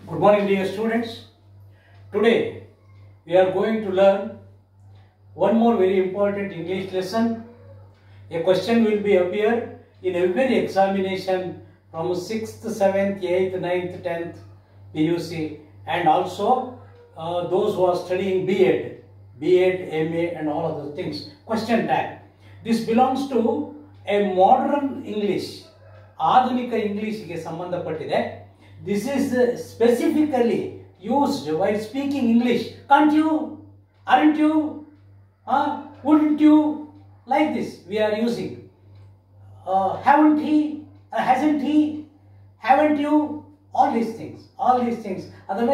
Good morning, dear students. Today we are going to learn one more very important English lesson. A question will be appear in every examination from 6th, 7th, 8th, 9th, 10th PUC, and also those who are studying B.Ed, MA and all other things. Question tag. This belongs to a modern English. ಆಧುನಿಕ ಇಂಗ್ಲಿಷ್ಗೆ ಸಂಬಂಧಪಟ್ಟಿದೆ. This is specifically used while speaking English. Can't you? Aren't you? Wouldn't you? Like this we are using. Haven't he? Hasn't he? Haven't you? All these things. ಅದನ್ನ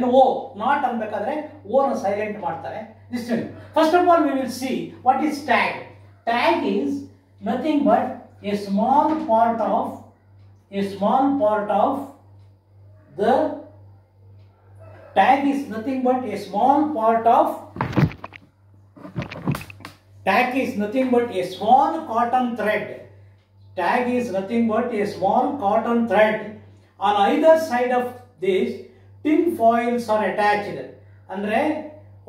NO not ಅನ್ಬೇಕಾದ್ರೆ O ನ silent ಮಾಡ್ತಾರೆ. Listen. First of all we will see what is tag. Tag is nothing but a small part of the tag is nothing but a small part of tag is nothing but a small cotton thread. Tag is nothing but a small cotton thread. On either side of this tin foils are attached. ಅಂದ್ರೆ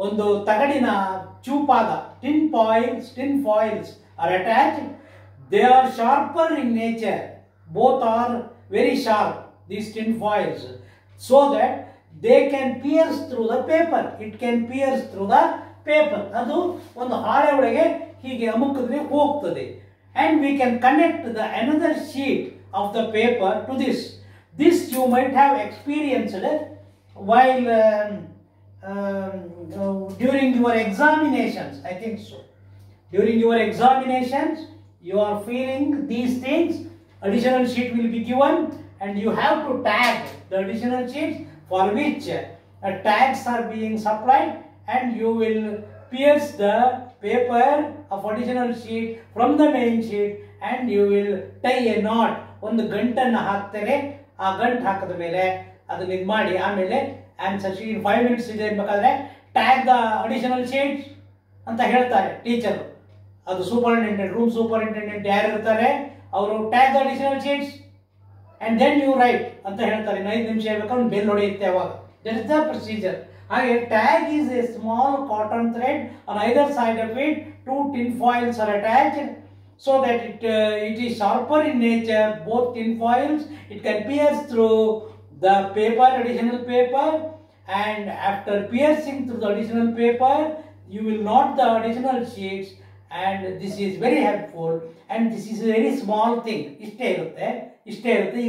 ಒಂದು ತಗಡಿನ ಚೂಪಾದ tin foils are attached. They are sharper in nature. Both are very sharp, these tin foils, so that they can pierce through the paper. It can pierce through the paper. ಅದು ಒಂದು ಹಾಳೆ ಒಳಗೆ ಹೀಗೆ ಅಮುಕಿದ್ರೆ ಹೋಗ್ತದೆ. And we can connect the another sheet of the paper to this. This you might have experienced while during your examinations. I think so. During your examinations, you are feeling these things. Additional sheet will be given and you have to tag the additional sheets for which tags are being supplied, and you will pierce the paper of additional sheet from the main sheet and you will tie a knot. ಒಂದು ಗಂಟನ್ನು ಹಾಕ್ತಾರೆ. ಆ ಗಂಟು ಹಾಕಿದ ಮೇಲೆ ಅದನ್ನ ಇದು ಮಾಡಿ ಆಮೇಲೆ ಆನ್ಸರ್ ಶೀಟ್ 5 minutes ಇದೆ ಅನ್ಬೇಕಾದ್ರೆ ಟ್ಯಾಗ್ ದ ಅಡಿಷನಲ್ ಶೀಟ್ಸ್ ಅಂತ ಹೇಳ್ತಾರೆ ಟೀಚರ್. ಅದು ಸೂಪರಿಂಟೆಂಡೆಂಟ್, ರೂಮ್ ಸೂಪರಿಂಟೆಂಡೆಂಟ್ ಯಾರು ಇರ್ತಾರೆ ಅವರು tag additional sheets and then you write ಅಂತ ಹೇಳ್ತಾರೆ. 5 ನಿಮಿಷ ಹೇಳ್ಬೇಕಾದ್ರೆ ಬೆಲ್ ಹೊಡೆಯುತ್ತೆ ಅವಾಗ. That is the procedure. ಹಾಗೆ tag is a small cotton thread. On either side of it 2 tin foils are attached so that it is sharper in nature. Both tin foils, it can pierce through the paper, additional paper, and after piercing through the additional paper you will knot the additional sheets. And this is very helpful, and this is a very small thing. ಇಷ್ಟೇ ಇರುತ್ತೆ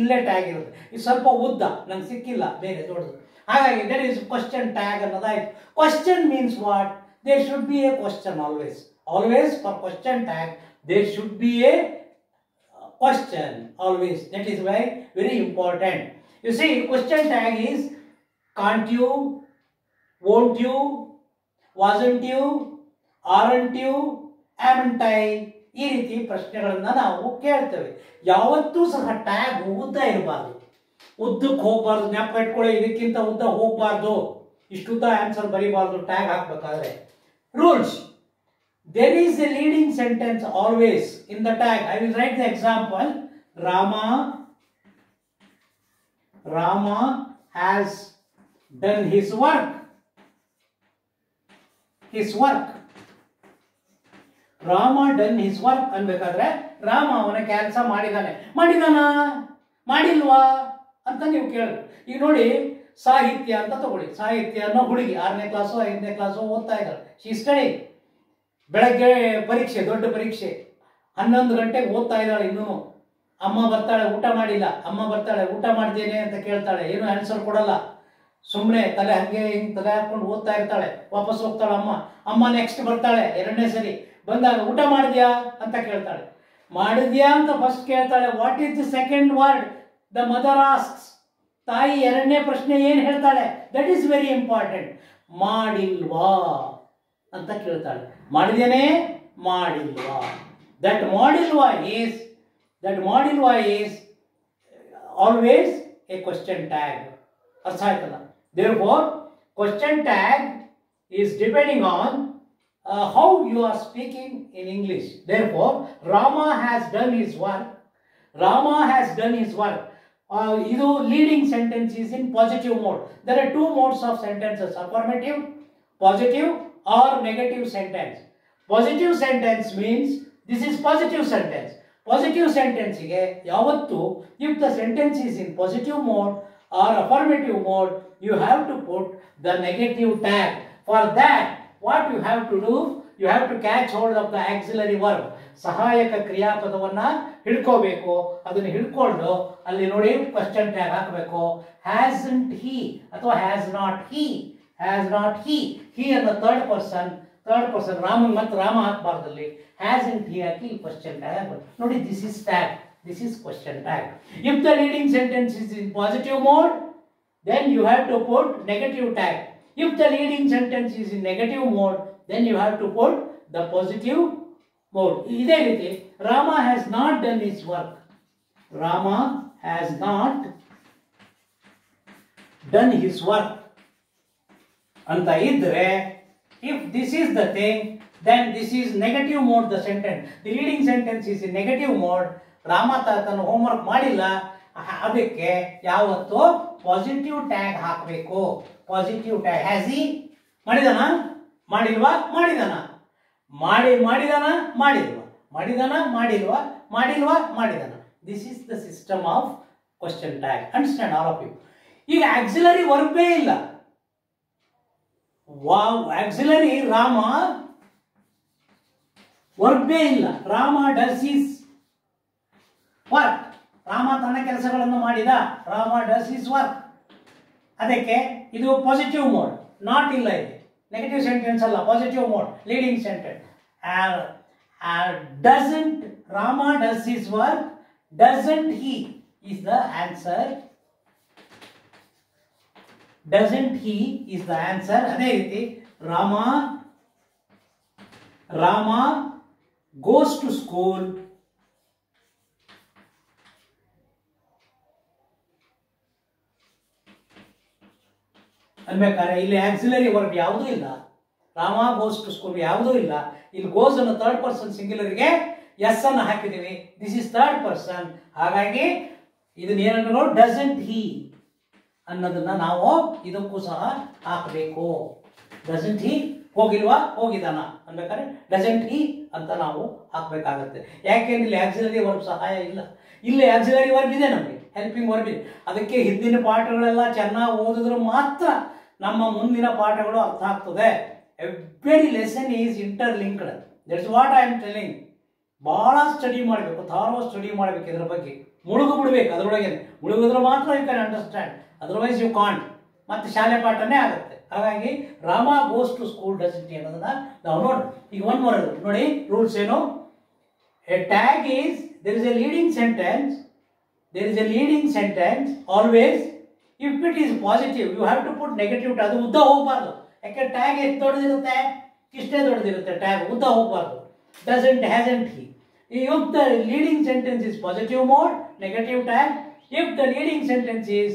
ಇಲ್ಲೇ tag ಇರುತ್ತೆ. ಇದು ಸ್ವಲ್ಪ ಉದ್ದ ನಂಗೆ ಸಿಕ್ಕಿಲ್ಲ ಬೇರೆ ದೊಡ್ಡದು. ಹಾಗಾಗಿ ದಟ್ ಈಸ್ ಕ್ವಶನ್ ಟ್ಯಾಗ್ ಅನ್ನೋದಾಯ್ತು. Question means what? There should be a question always for question tag there should be a question always. That is why very important. You see, question tag is can't you, won't you, wasn't you, aren't you, haven't I. ಈ ರೀತಿ ಪ್ರಶ್ನೆಗಳನ್ನ ನಾವು ಕೇಳ್ತೇವೆ. ಯಾವತ್ತೂ ಸಹ tag ಉದ್ದ ಇರಬಾರ್ದು, ಉದ್ದಕ್ಕೆ ಹೋಗಬಾರ್ದು. ಜ್ಞಾಪಕ ಇಟ್ಕೊಳ್ಳಿ, ಇದಕ್ಕಿಂತ ಉದ್ದ ಹೋಗಬಾರ್ದು, ಇಷ್ಟುದ್ದ ಆನ್ಸರ್ ಬರೀಬಾರ್ದು ಟ್ಯಾಗ್ ಹಾಕಬೇಕಾದ್ರೆ. Rules. There is a leading sentence always in the tag. I will write the example. Rama has done his work. Rama done his work ಅನ್ಬೇಕಾದ್ರೆ ರಾಮ ಅವನ ಕೆಲಸ ಮಾಡಿಲ್ವಾ ಅಂತ ನೀವು ಕೇಳಿ. ಈಗ ನೋಡಿ, ಸಾಹಿತ್ಯ ಅಂತ ತಗೊಳ್ಳಿ. ಸಾಹಿತ್ಯ ಅನ್ನೋ ಹುಡುಗಿ 6ನೇ ಕ್ಲಾಸು 5ನೇ ಕ್ಲಾಸು ಓದ್ತಾ ಇದ್ದಾಳೆ. She studying. ಬೆಳಗ್ಗೆ ಪರೀಕ್ಷೆ, ದೊಡ್ಡ ಪರೀಕ್ಷೆ. 11 ಗಂಟೆಗೆ ಓದ್ತಾ ಇದ್ದಾಳೆ. ಇನ್ನೂ ಅಮ್ಮ ಬರ್ತಾಳೆ, ಊಟ ಮಾಡಿಲ್ಲ. ಅಮ್ಮ ಬರ್ತಾಳೆ, ಊಟ ಮಾಡ್ತೇನೆ ಅಂತ ಕೇಳ್ತಾಳೆ. ಏನು ಆನ್ಸರ್ ಕೊಡಲ್ಲ. ಸುಮ್ಮನೆ ತಲೆ ಹಂಗೆ ಹಿಂಗೆ ತಲೆ ಹಾಕೊಂಡು ಓದ್ತಾ ಇರ್ತಾಳೆ. ವಾಪಸ್ ಹೋಗ್ತಾಳೆ. ಅಮ್ಮ ನೆಕ್ಸ್ಟ್ ಬರ್ತಾಳೆ 2ನೇ ಸರಿ. ಬಂದಾಗ ಊಟ ಮಾಡಿದ್ಯಾ ಅಂತ ಕೇಳ್ತಾಳೆ. ಮಾಡಿದ್ಯಾ ಅಂತ ಫಸ್ಟ್ ಕೇಳ್ತಾಳೆ. What is the second word? The mother asks. ತಾಯಿ 2ನೇ ಪ್ರಶ್ನೆ ಏನು ಹೇಳ್ತಾಳೆ? That is very important. ಮಾಡಿಲ್ವಾ ಅಂತ ಕೇಳ್ತಾಳೆ. ಮಾಡಿದೇನೆ, ಮಾಡಿಲ್ವಾ. ದಟ್ ಮಾಡಿಲ್ವಾ is always A question tag. ಅರ್ಥ ಆಯ್ತಲ್ಲ? Therefore question tag is depending on how you are speaking in English. Therefore, Rama has done his work ಇದು leading sentence is in positive mode. There are two modes of sentences: affirmative, positive, or negative sentence. Positive sentence means this is positive sentence. Positive sentence ಗೆ ಯಾವತ್ತು if the sentence is in positive mode or affirmative mode, you have to put the negative tag. For that, what you have to do, you have to catch hold of the auxiliary verb. ಸಹಾಯಕ ಕ್ರಿಯಾಪದವನ್ನ ಹಿಡ್ಕೋಬೇಕು. ಅದನ್ನ ಹಿಡ್ಕೊಂಡು ಅಲ್ಲಿ ನೋಡಿ question tag ಹಾಕಬೇಕು. hasn't he ಅಥವಾ has not he. he ಅನ್ನೋ third person ರಾಮನ್ ಮತ್ತು ರಾಮ ಹಾಕಬಾರ್ದಲ್ಲಿ hasn't he ಹಾಕಿ ಕ್ವೆಶ್ಚನ್ ಟ್ಯಾಗ್ ನೋಡಿ. This is tag, this is question tag. If the leading sentence is in positive mode, then you have to put negative tag. If the leading sentence is in negative mode, then you have to put the positive mode. ಇದೇ ರೀತಿ Rama has not done his work. Rama has not done his work ಅಂತ ಇದ್ರೆ, if this is the thing, then this is negative mode the sentence. The leading sentence is in negative mode. Rama ತನ್ನ homework ಮಾಡಿಲ್ಲ, ಅದಕ್ಕೆ ಯಾವತ್ತು positive tag ಹಾಕಬೇಕು. Positive tag. Has he ಮಾಡಿದನ, ಮಾಡಿಲ್ವಾ, ಮಾಡಿದನ, ಮಾಡಿದನ, ಮಾಡಿದನ. This is the system of question tag. Understand all of you. ಈಗ ಆಕ್ಸಿಲರಿ ವರ್ಬೇ ಇಲ್ಲ. ಆಕ್ಸಿಲರಿ ರಾಮ ವರ್ಬೇ ಇಲ್ಲ. Rama does his work. Rama ತನ್ನ ಕೆಲಸಗಳನ್ನು ಮಾಡಿದ. Rama does his work. ಅದಕ್ಕೆ ಇದು ಪಾಸಿಟಿವ್ ಮೋಡ್. ನಾಟ್ ಇಲ್ಲ, ಇದೆ ನೆಗೆಟಿವ್ ಸೆಂಟೆನ್ಸ್ ಅಲ್ಲ, positive mode, leading sentence. Doesn't Rama does his work. Doesn't he is the answer. Doesn't he is the answer. ಅದೇ ರೀತಿ Rama goes to school. ಅನ್ಬೇಕಾದ್ರೆ ಇಲ್ಲಿ ಆಕ್ಸಿಲರಿ ವರ್ಬ್ ಯಾವುದೂ ಇಲ್ಲ. ರಾಮ ಗೋಸ್ ಟು ಸ್ಕೂಲ್ ಯಾವುದೂ ಇಲ್ಲ. ಇಲ್ಲಿ ಗೋಸ್ ಅನ್ನು ಥರ್ಡ್ ಪರ್ಸನ್ ಸಿಂಗ್ಯುಲರ್ಗೆ ಎಸ್ ಅನ್ನು ಹಾಕಿದ್ದೀವಿ. This is third person. ಹಾಗಾಗಿ ಇದನ್ನ ಏನಂದ್ರೆ ಡಸಂಟ್ ಹಿ ಅನ್ನೋದನ್ನ ನಾವು ಇದಕ್ಕೂ ಸಹ ಹಾಕಬೇಕು. ಡಸಂಟ್ ಹಿ ಹೋಗಿಲ್ವಾ, ಹೋಗಿದಾನ ಅನ್ಬೇಕಾದ್ರೆ ಡಸಂಟ್ ಹಿ ಅಂತ ನಾವು ಹಾಕಬೇಕಾಗತ್ತೆ. ಯಾಕೆಂದ್ರೆ ಇಲ್ಲಿ ಆಕ್ಸಿಲರಿ ವರ್ಬ್ ಸಹಾಯ ಇಲ್ಲ. ಇಲ್ಲಿ ಆಕ್ಸಿಲರಿ ವರ್ಬ್ ಇದೆ, ನಮಗೆ ಹೆಲ್ಪಿಂಗ್ ವರ್ಬ್ ಇದೆ. ಅದಕ್ಕೆ ಹಿಂದಿನ ಪಾಠಗಳೆಲ್ಲ ಚೆನ್ನಾಗಿ ಓದಿದ್ರೆ ಮಾತ್ರ ನಮ್ಮ ಮುಂದಿನ ಪಾಠಗಳು ಅರ್ಥ ಆಗ್ತದೆ. Every lesson is interlinked. That's what I am telling. ಬಹಳ ಸ್ಟಡಿ ಮಾಡಬೇಕು, ಥಾರೋ ಸ್ಟಡಿ ಮಾಡಬೇಕು. ಇದ್ರ ಬಗ್ಗೆ ಮುಳುಗು ಬಿಡ್ಬೇಕು. ಅದರೊಳಗೆ ಮುಳುಗಿದ್ರೆ ಮಾತ್ರ you can understand, otherwise you can't. ಮತ್ತೆ ಶಾಲೆ ಪಾಠನೇ ಆಗುತ್ತೆ. ಹಾಗಾಗಿ Rama goes to school doesn't he ಅನ್ನೋದನ್ನ ನಾವು ನೋಡಿ. ಈಗ ಒನ್ ಮೋರ್ ನೋಡಿ ರೂಲ್ಸ್ ಏನು. A tag is there is a leading sentence. There is a leading sentence always. If it is positive, you have to put negative. ಅದು ಉದ್ದ ಹೋಗಬಾರ್ದು. ಯಾಕೆ ಟ್ಯಾಗ್ ಎಷ್ಟು ದೊಡ್ಡದಿರುತ್ತೆ, ಇಷ್ಟೇ ದೊಡ್ಡದಿರುತ್ತೆ ಟ್ಯಾಗ್, ಉದ್ದ ಹೋಗಬಾರ್ದು. Doesn't, hasn't he. If the leading sentence is positive mode, negative tag. If the leading sentence is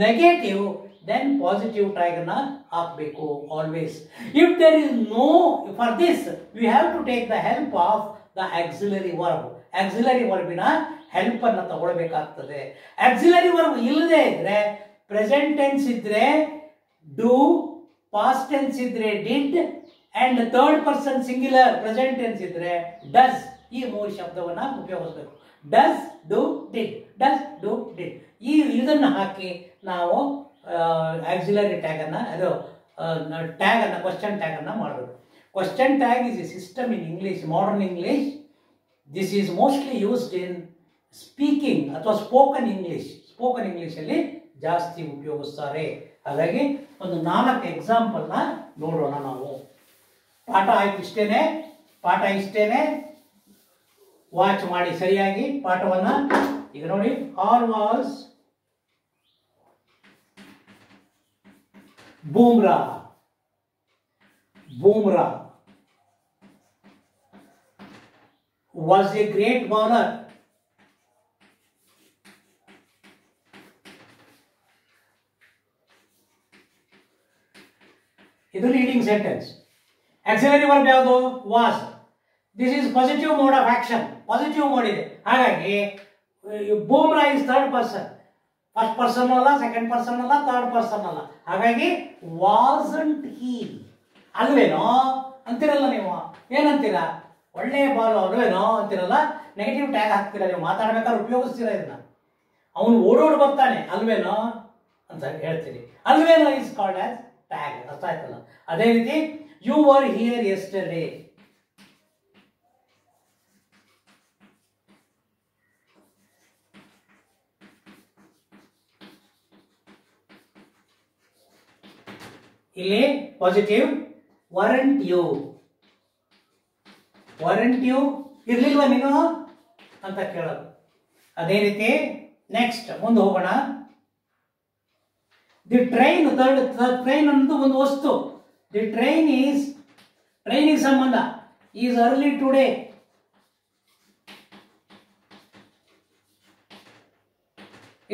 negative, then positive tag ಅನ್ನ ಹಾಕಬೇಕು always. If there is no, for this we have to take the help of the auxiliary verb. Auxiliary verb help ಅನ್ನ ತಗೊಳ್ಬೇಕಾಗ್ತದೆ. Auxiliary verb ಇಲ್ಲದೆ ಇದ್ರೆ present tense ಇದ್ರೆ do, past tense ಇದ್ರೆ did, and third person singular present tense ಇದ್ರೆ does. ಈ ಮೂರು ಶಬ್ದವನ್ನ ಉಪಯೋಗಿಸಬೇಕು. Does, do, did. Does, do, did. ಇದನ್ನ ಹಾಕಿ ನಾವು ಆಕ್ಸಿಲರಿ ಟ್ಯಾಗ್ ಅನ್ನ, ಅದು ಟ್ಯಾಗ್ ಅನ್ನ, ಕ್ವಶನ್ ಟ್ಯಾಗ್ ಅನ್ನ ಮಾಡಬೇಕು. Question tag is A system in English, modern English. This is mostly used in speaking ಅಥವಾ ಸ್ಪೋಕನ್ ಇಂಗ್ಲಿಷಲ್ಲಿ ಜಾಸ್ತಿ ಉಪಯೋಗಿಸ್ತಾರೆ. ಹಾಗಾಗಿ ಒಂದು 4 ಎಕ್ಸಾಂಪಲ್ನ ನೋಡೋಣ ನಾವು. ಪಾಠ ಆಯ್ತು, ಪಾಠ ಇಷ್ಟೇನೆ. ವಾಚ್ ಮಾಡಿ ಸರಿಯಾಗಿ ಪಾಠವನ್ನ. ಈಗ ನೋಡಿ, all was Bumrah was a great bowler. ಇದು ಲೀಡಿಂಗ್ ಸೆಂಟೆನ್ಸ್. ಆಕ್ಸಿಲರಿ ವರ್ಬ್ ಯಾವುದು? Was. This is positive mode of action. Positive mode ಇದೆ. ಹಾಗಾಗಿ Bumrah is third person, first person ಅಲ್ಲ, ಸೆಕೆಂಡ್ ಪರ್ಸನ್ ಅಲ್ಲ, ಥರ್ಡ್ ಪರ್ಸನ್ ಅಲ್ಲ. ಹಾಗಾಗಿ ವಾಸಂಟ್ ಹಿ ಅಲ್ವೇನೋ ಅಂತಿರಲ್ಲ ನೀವು. ಏನಂತೀರಾ? ಒಳ್ಳೆಯ ಬಾಲು ಅಲ್ವೇನೋ ಅಂತಿರಲ್ಲ. ನೆಗೆಟಿವ್ ಟ್ಯಾಗ್ ಹಾಕ್ತೀರಾ ನೀವು, ಮಾತಾಡ್ಬೇಕಾದ್ರೆ ಉಪಯೋಗಿಸ್ತೀರಾ ಇದನ್ನ. ಅವನು ಓಡೋಡ್ ಬರ್ತಾನೆ ಅಲ್ವೇನೋ ಅಂತ ಹೇಳ್ತೀರಿ. ಅಲ್ವೇನೋ ಇಸ್ ಕಾಲ್ಡ್ ಆಸ್ ಟ್ಯಾಗ್. ಅರ್ಥ ಆಯ್ತಲ್ಲ? ಅದೇ ರೀತಿ ಯು ವರ್ ಹಿಯರ್ ಯೆಸ್ಟರ್ಡೇ, ಇಲ್ಲಿ positive weren't you, weren't you ಇರ್ಲಿಲ್ವಾ ನೀನು ಅಂತ ಕೇಳೋದು. ಅದೇ ರೀತಿ ನೆಕ್ಸ್ಟ್ ಮುಂದೆ ಹೋಗೋಣ. ದಿ ಟ್ರೈನ್, ಟ್ರೈನ್ ಅನ್ನೋದು ಒಂದು ವಸ್ತು. ದಿ ಟ್ರೈನಿಗೆ ಸಂಬಂಧ. ಈಸ್ ಅರ್ಲಿ ಟುಡೇ,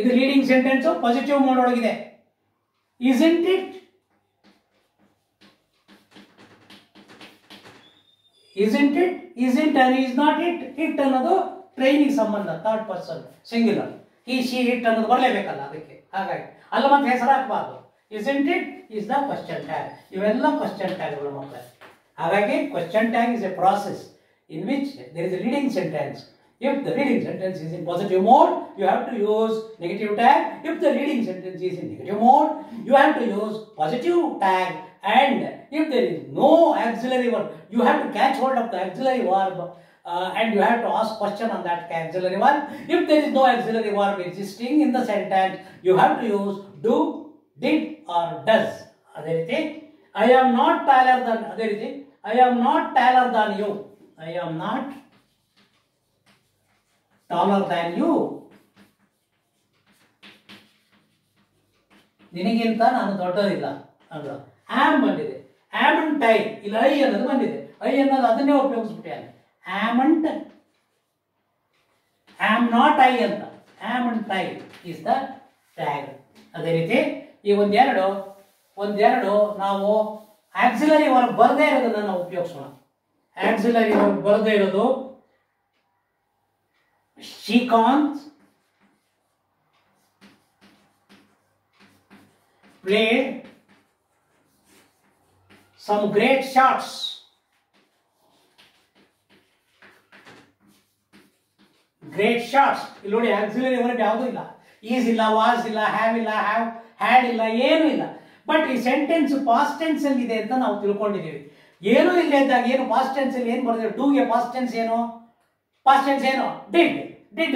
ಇದು ಲೀಡಿಂಗ್ ಸೆಂಟೆನ್ಸ್ ಪಾಸಿಟಿವ್ ಮೋಡ್ ಒಳಗಿದೆ. isn't it, isn't it, isn't and is not it. It ಅನ್ನೋದು ಟ್ರೈನಿಗೆ ಸಂಬಂಧ, third person singular. He she it ಅನ್ನೋದು ಬರಲೇಬೇಕಲ್ಲ ಅದಕ್ಕೆ. ಹಾಗಾಗಿ ಅಲ್ಲ ಮತ್ತೆ ಹೆಸರು ಹಾಕಬಾರ್ದು. isn't it is the question tag. ಇವೆಲ್ಲ question tagಗಳು ಮಕ್ಕಳೇ. ಹಾಗಾಗಿ question tag is a process in which there is a leading sentence. If the leading sentence is in positive mode, you have to use negative tag. If the leading sentence is in negative mode, you have to use positive tag. And if there is no auxiliary verb, you have to catch hold of the auxiliary verb and you have to ask question on that auxiliary verb. If there is no auxiliary verb existing in the sentence, you have to use do, did or does. ಅದೇ ರೀತಿ I am not taller than, ಅದೇ ರೀತಿ I am not taller than you. I am not taller than you. ನಿನಗಿಂತ ನಾನು ದೊಡ್ಡದಿಲ್ಲ ಅಂದ್ರ. Am ಬಂದಿದೆ, ಆಮಂಟ್ I, ಇಲ್ಲ I ಅನ್ನೋದು ಬಂದಿದೆ. ಐ ಅನ್ನೋದು ಅದನ್ನೇ ಉಪಯೋಗಿಸ್ಬಿಟ್ಟೆ. ಆಮಂಟ್, ಆಮ್ ನಾಟ್ ಐ ಅಂತ. ಆಮಂಟ್ ಐ ಇಸ್ ದ ಟ್ಯಾಗ್. ಅದೇ ರೀತಿ ಈ ಒಂದೆರಡು ನಾವು ಆಕ್ಸಿಲರಿ ವರ್ಬ್ ಬರದೇ ಇರೋದನ್ನ ನಾವು ಉಪಯೋಗಿಸೋಣ. ಆಕ್ಸಿಲರಿ ವರ್ಬ್ ಬರದೇ ಇರೋದು she can't play some great shots. Great shots ಇಲ್ಲಿ ನೋಡಿ, ಆಕ್ಸಿಲರಿ ವರ್ಬ್ ಯಾವುದೂ ಇಲ್ಲ. ಈಸ್ ಇಲ್ಲ, ವಾಸ್ ಇಲ್ಲ, ಹ್ಯಾವ್ ಇಲ್ಲ, ಹ್ಯಾಡ್ ಇಲ್ಲ, ಏನೂ ಇಲ್ಲ. ಬಟ್ ಈ ಸೆಂಟೆನ್ಸ್ ಪಾಸ್ಟ್ ಟೆನ್ಸ್ ಅಲ್ಲಿ ಇದೆ ಅಂತ ನಾವು ತಿಳ್ಕೊಂಡಿದ್ದೀವಿ. ಏನೂ ಇಲ್ಲ ಇದ್ದಾಗ ಏನು ಪಾಸ್ಟ್ ಟೆನ್ಸ್ ಅಲ್ಲಿ ಏನು ಬರೆದಿದೆ? ಡೂಗೆ ಪಾಸ್ಟ್ ಟೆನ್ಸ್ ಏನು? ಪಾಸ್ಟ್ ಟೆನ್ಸ್ ಏನು? ಡಿಡ್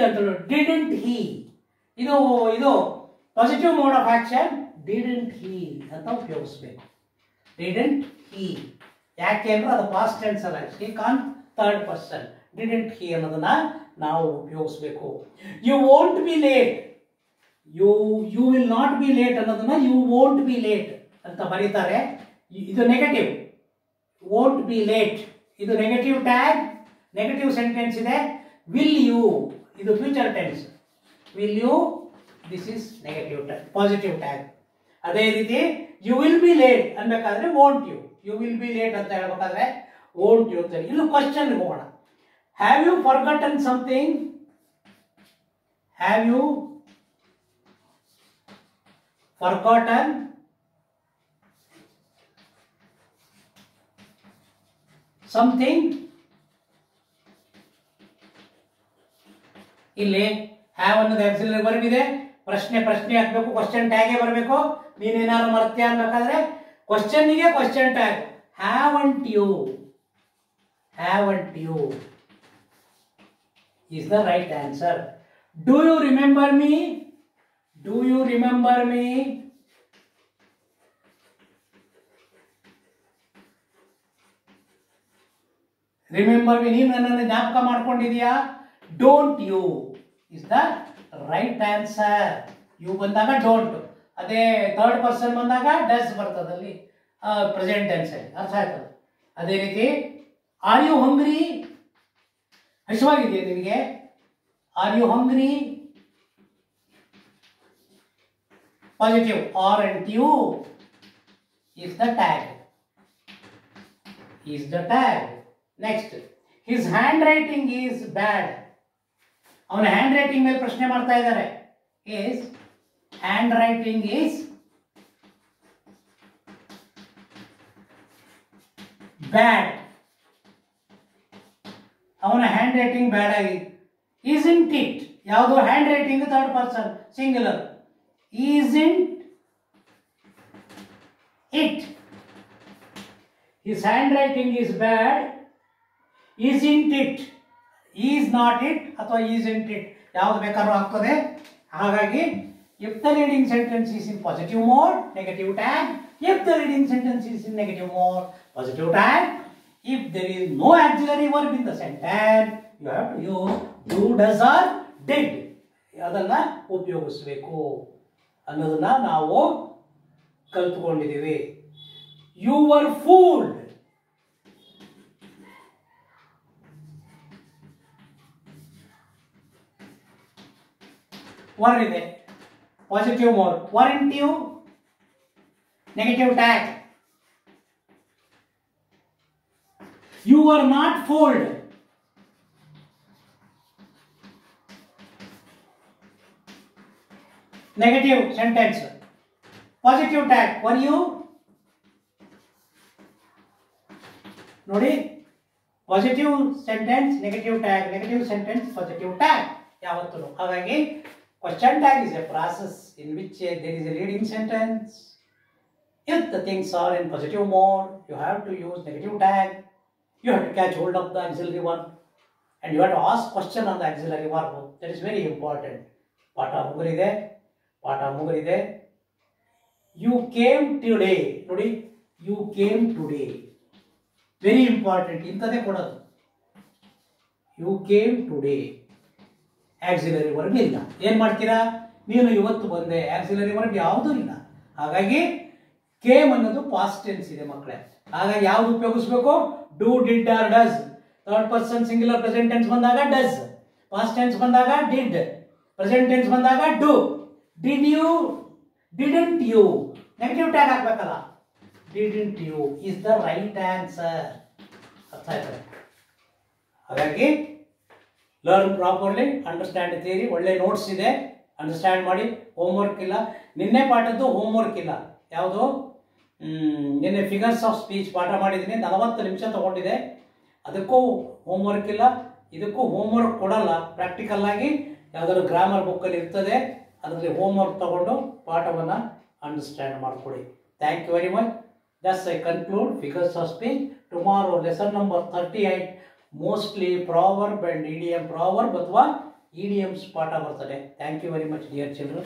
ಅಂತ. ಡಿಡಂಟ್ ಹಿ, ಇದು positive mode of action. Didn't he ಅಂತ ಉಪಯೋಗಿಸ್ಬೇಕು. ಡಿಡಂಟ್ ಹಿ ಯಾಕೆ ಅಂದ್ರೆ ಅದು ಪಾಸ್ಟ್ ಟೆನ್ಸ್ ಅಲ್ಲ, Srikanth third person. Didn't he ಅನ್ನೋದನ್ನ ನಾವು ಉಪಯೋಗಿಸ್ಬೇಕು. You won't be late, you will not be late ಅನ್ನೋದನ್ನ ಯು ವೋಂಟ್ ಬಿ ಲೇಟ್ ಅಂತ ಬರೀತಾರೆ. ಇದು ನೆಗೆಟಿವ್. ವೋಂಟ್ ಬಿ ಲೇಟ್ ಇದು ನೆಗೆಟಿವ್ ಟ್ಯಾಗ್, ನೆಗೆಟಿವ್ ಸೆಂಟೆನ್ಸ್ ಇದೆ. ವಿಲ್ ಯು ಇದು future tense. Will you this is negative tag, positive tag. ಅದೇ ರೀತಿ you will be late ಅನ್ಬೇಕಾದ್ರೆ won't you, you will be late ಅಂತ ಹೇಳ್ಬೇಕಾದ್ರೆ ವೋಂಟ್ ಯು ಅಂತ. ಇನ್ನು ಕ್ವಶನ್ ಹೋಗೋಣ. Have you forgotten something? Have you forgotten something? ಇಲ್ಲಿ have ಅನ್ನೋದು ಆಕ್ಸಿಲರಿ ವರ್ಬ್ ಇದೆ. ಪ್ರಶ್ನೆ ಹಾಕಬೇಕು, ಕ್ವಶನ್ ಟ್ಯಾಗೇ ಬರಬೇಕು. ನೀನೇನಾದ್ರು ಮರ್ತ್ಯ ಅನ್ಬೇಕಾದ್ರೆ ಕ್ವಶನ್ನಿಗೆ question tag. Haven't you is the right answer. Do you remember me? Do you remember me? Remember me, ನೀನು ನನ್ನನ್ನು ಜ್ಞಾಪಕ ಮಾಡ್ಕೊಂಡಿದೀಯಾ? Don't you is the right answer. You ಬಂದಾಗ don't, ಅದೇ ಥರ್ಡ್ ಪರ್ಸನ್ ಬಂದಾಗ ಡಸ್ ಬರ್ತದಲ್ಲಿ ಪ್ರೆಸೆಂಟ್ ಟೆನ್ಸ್ ಅಲ್ಲಿ. ಅರ್ಥ ಆಯ್ತದ? ಅದೇ ರೀತಿ ಆರ್ ಯು ಹಂಗ್ರಿ? ಹಸಿವಾಗಿದೆಯಾ ನಿನಗೆ? Are you hungry? Positive. Aren't you is the tag. Is the tag. Next, his handwriting is bad. ಅವನ ಹ್ಯಾಂಡ್ ರೈಟಿಂಗ್ ಮೇಲೆ ಪ್ರಶ್ನೆ ಮಾಡ್ತಾ ಇದ್ದಾರೆ. Is hand writing is bad. ಅವನ ಹ್ಯಾಂಡ್ ರೈಟಿಂಗ್ ಬ್ಯಾಡ್ ಆಗಿ. ಈಸಂಟ್ ಇಟ್, ಯಾವುದು hand writing third person singular. Isn't it, his hand writing is bad. Isn't it, is not it ಅಥವಾ isn't it ಯಾವ್ದು ಬೇಕಾದ್ರೂ ಆಗ್ತದೆ. ಹಾಗಾಗಿ if the leading sentence is in positive mode, negative tag. If the leading sentence is in negative mode, positive tag. If there is no auxiliary verb in the sentence, you have to use do, does or did. ಅದನ್ನ ಉಪಯೋಗಿಸಬೇಕು ಅನ್ನೋದನ್ನ ನಾವು ಕಲ್ತ್ಕೊಂಡಿದ್ದೀವಿ. You were fooled. Were ಇದೆ positive mode. Weren't you? Negative tag. You were not fooled. Negative sentence. Positive tag. Were you? ನೋಡಿ, positive sentence negative tag, negative sentence positive tag ಯಾವತ್ತೂ. ಹಾಗಾಗಿ question tag is a process in which there is a leading sentence. If the things are in positive mode, you have to use negative tag. You have to catch hold of the auxiliary verb and you have to ask question on the auxiliary verb. That is very important. Pata muguride. You came today. Nodi, you came today. Very important. Intade kodadu. You came today. Auxiliary verb ಇಲ್ಲ. ಏನ್ ಮಾಡ್ತೀರಾ, ನೀನು ಇವತ್ತು ಬಂದೆ, auxiliary verb ಯಾವುದೂ ಇಲ್ಲ. ಹಾಗಾಗಿ came ಅನ್ನೋದು ಪಾಸ್ಟ್ ಟೆನ್ಸ್ ಇದೆ ಮಕ್ಕಳೇ. ಹಾಗಾಗಿ ಯಾವ್ದು ಉಪಯೋಗಿಸ್ಬೇಕು, do, did or does. Third person singular present tense ಬಂದಾಗ ಡಸ್, ಪಾಸ್ಟ್ ಟೆನ್ಸ್ ಬಂದಾಗ ಡಿಡ್, ಪ್ರೆಸೆಂಟ್ ಟೆನ್ಸ್ ಬಂದಾಗ do. Did you, didn't you, negative tag ಹಾಕ್ಬೇಕಲ್ಲ. Didn't you is the right answer. ಅರ್ಥ ಆಯ್ತದೆ. ಹಾಗಾಗಿ ಲರ್ನ್ ಪ್ರಾಪರ್ಲಿ, ಅಂಡರ್ಸ್ಟ್ಯಾಂಡ್ ಥಿಯರಿ. ಒಳ್ಳೆ notes ಇದೆ, understand ಮಾಡಿ. ಹೋಮ್ವರ್ಕ್ ಇಲ್ಲ, ನಿನ್ನೆ ಪಾಠದ್ದು ಹೋಮ್ವರ್ಕ್ ಇಲ್ಲ. ಯಾವುದು, ನಿನ್ನೆ ಫಿಗರ್ಸ್ ಆಫ್ ಸ್ಪೀಚ್ ಪಾಠ ಮಾಡಿದ್ದೀನಿ, 40 ನಿಮಿಷ ತಗೊಂಡಿದೆ. ಅದಕ್ಕೂ ಹೋಮ್ವರ್ಕ್ ಇಲ್ಲ, ಇದಕ್ಕೂ ಹೋಮ್ವರ್ಕ್ ಕೊಡಲ್ಲ. ಪ್ರಾಕ್ಟಿಕಲ್ ಆಗಿ ಯಾವುದಾದ್ರು ಗ್ರಾಮರ್ ಬುಕ್ಕಲ್ಲಿ ಇರ್ತದೆ, ಅದರಲ್ಲಿ ಹೋಮ್ವರ್ಕ್ ತಗೊಂಡು ಪಾಠವನ್ನು ಅಂಡರ್ಸ್ಟ್ಯಾಂಡ್ ಮಾಡಿಕೊಡಿ. Thank you very much. Thus I conclude figures of speech. Tomorrow lesson number 38, mostly proverb and idiom, proverb ಅಥವಾ idioms ಪಾಠ ಬರ್ತದೆ. Thank you very much dear children.